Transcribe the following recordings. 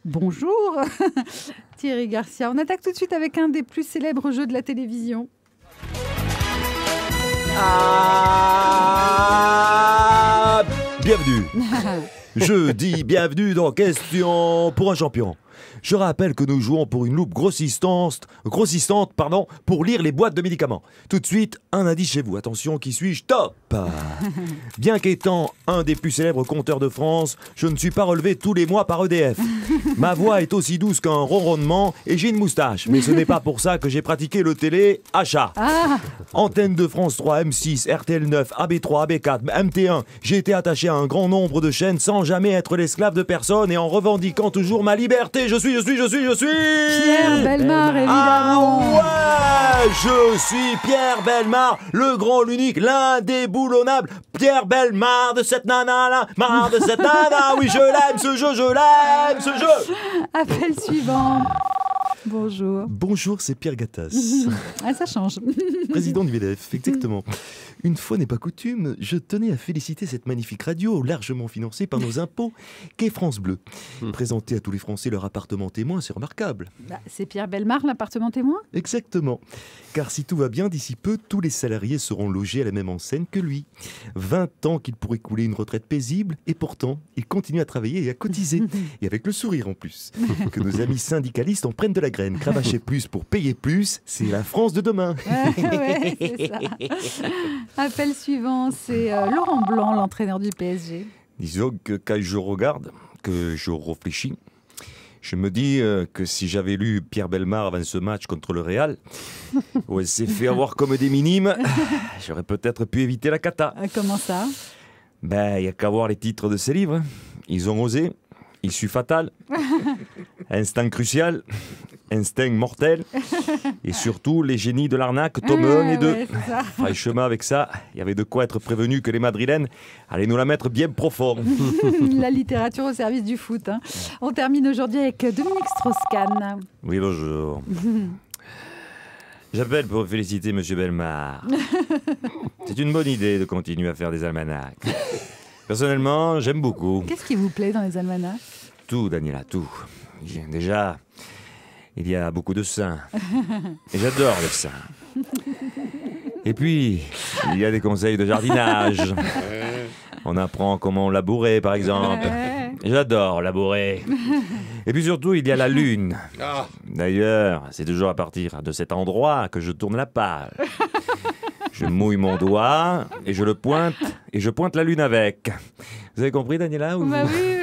Bonjour Thierry Garcia. On attaque tout de suite avec un des plus célèbres jeux de la télévision. Bienvenue. Je dis bienvenue dans Question pour un champion. Je rappelle que nous jouons pour une loupe grossissante, pour lire les boîtes de médicaments. Tout de suite, un indice chez vous. Attention, qui suis-je? Top. Bien qu'étant un des plus célèbres conteurs de France, je ne suis pas relevé tous les mois par EDF. Ma voix est aussi douce qu'un ronronnement et j'ai une moustache. Mais ce n'est pas pour ça que j'ai pratiqué le télé-achat. Antenne de France 3, M6, RTL 9, AB3, AB4, MT1. J'ai été attaché à un grand nombre de chaînes sans jamais être l'esclave de personne et en revendiquant toujours ma liberté. Je suis Pierre Bellemare, évidemment. Ah ouais, je suis Pierre Bellemare, le grand, l'unique, l'indéboulonnable Pierre Bellemare de cette nana, oui, je l'aime ce jeu. Appel suivant. Bonjour. Bonjour, c'est Pierre Gattaz. Ça change. Président du MEDEF, exactement. Une fois n'est pas coutume, je tenais à féliciter cette magnifique radio, largement financée par nos impôts, qu'est France Bleu. Présenter à tous les Français leur appartement témoin, c'est remarquable. C'est Pierre Bellemare, l'appartement témoin? Exactement. Car si tout va bien, d'ici peu, tous les salariés seront logés à la même enseigne que lui. 20 ans qu'il pourrait couler une retraite paisible, et pourtant, il continue à travailler et à cotiser. Et avec le sourire en plus. Que nos amis syndicalistes en prennent de la graine. Cravacher plus pour payer plus, c'est la France de demain. Ouais, c'est ça. Appel suivant, c'est Laurent Blanc, l'entraîneur du PSG. Disons que quand je regarde, que je réfléchis, je me dis que si j'avais lu Pierre Bellemare avant ce match contre le Real, où elle s'est fait avoir comme des minimes, j'aurais peut-être pu éviter la cata. Comment ça? Il n'y a qu'à voir les titres de ces livres. Ils ont osé, issue fatale, instinct crucial, instinct mortel, et surtout les génies de l'arnaque, tome 1 et 2. Franchement, avec ça, il y avait de quoi être prévenu que les Madrilènes allaient nous la mettre bien profond. La littérature au service du foot. On termine aujourd'hui avec Dominique Strauss-Kahn. Oui, bonjour. J'appelle pour féliciter M. Bellemare. C'est une bonne idée de continuer à faire des almanachs. Personnellement, j'aime beaucoup. Qu'est-ce qui vous plaît dans les almanachs? Tout, Daniela, tout. Déjà, il y a beaucoup de seins. Et j'adore les seins. Et puis, il y a des conseils de jardinage. On apprend comment labourer, par exemple. Et j'adore labourer. Et puis surtout, il y a la lune. D'ailleurs, c'est toujours à partir de cet endroit que je tourne la page. Je mouille mon doigt et je le pointe et je pointe la lune avec. Vous avez compris, Daniela, ou oui,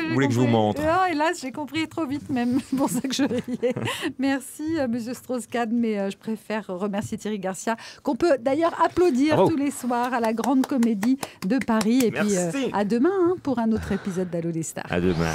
vous voulez que je vous montre? Hélas, j'ai compris trop vite même. C'est pour ça que je riais. Merci, Monsieur Strauss-Kahn, mais je préfère remercier Thierry Garcia, qu'on peut d'ailleurs applaudir tous les soirs à la Grande Comédie de Paris. Et puis à demain pour un autre épisode d'Allô les Stars. À demain.